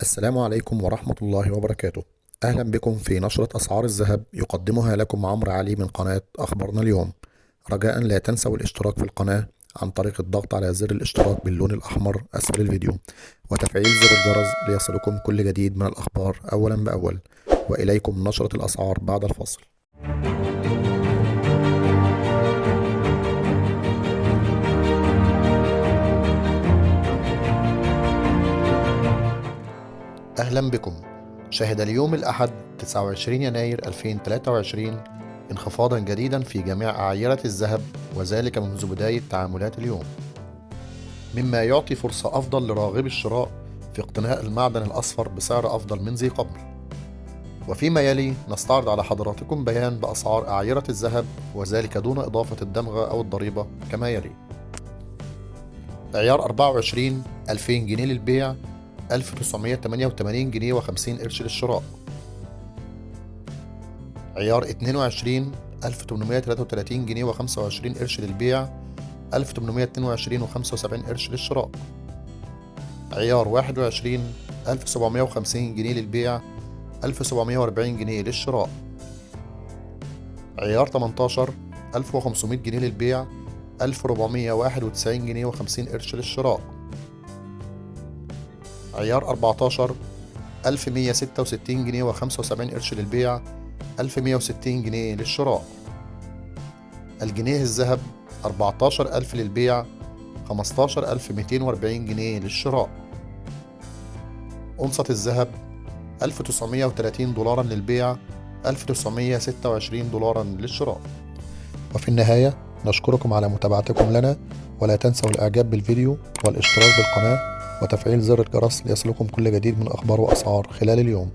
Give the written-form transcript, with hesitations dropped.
السلام عليكم ورحمة الله وبركاته. أهلا بكم في نشرة أسعار الذهب يقدمها لكم عمرو علي من قناة أخبارنا اليوم. رجاء لا تنسوا الاشتراك في القناة عن طريق الضغط على زر الاشتراك باللون الأحمر أسفل الفيديو وتفعيل زر الجرس ليصلكم كل جديد من الأخبار أولا بأول. وإليكم نشرة الأسعار بعد الفصل. أهلا بكم. شهد اليوم الأحد 29 يناير 2023 انخفاضا جديدا في جميع أعيرة الذهب، وذلك منذ بداية تعاملات اليوم، مما يعطي فرصة أفضل لراغبي الشراء في اقتناء المعدن الأصفر بسعر أفضل من ذي قبل. وفيما يلي نستعرض على حضراتكم بيان بأسعار أعيرة الذهب، وذلك دون إضافة الدمغة أو الضريبة كما يلي: عيار 24 2000 جنيه للبيع، 1988 جنيه و50 قرش للشراء. عيار 22 1833 جنيه و25 قرش للبيع، 1822 و75 قرش للشراء. عيار 21 1750 جنيه للبيع، 1740 جنيه للشراء. عيار 18 1500 جنيه للبيع، 1491 جنيه و50 قرش للشراء. عيار 14 1166 جنيه و75 قرش للبيع، 1160 جنيه للشراء. الجنيه الذهب 14000 للبيع، 15240 جنيه للشراء. أونصة الذهب 1930 دولارا للبيع، 1926 دولارا للشراء. وفي النهاية نشكركم على متابعتكم لنا، ولا تنسوا الإعجاب بالفيديو والاشتراك بالقناة وتفعيل زر الجرس ليصلكم كل جديد من أخبار وأسعار خلال اليوم.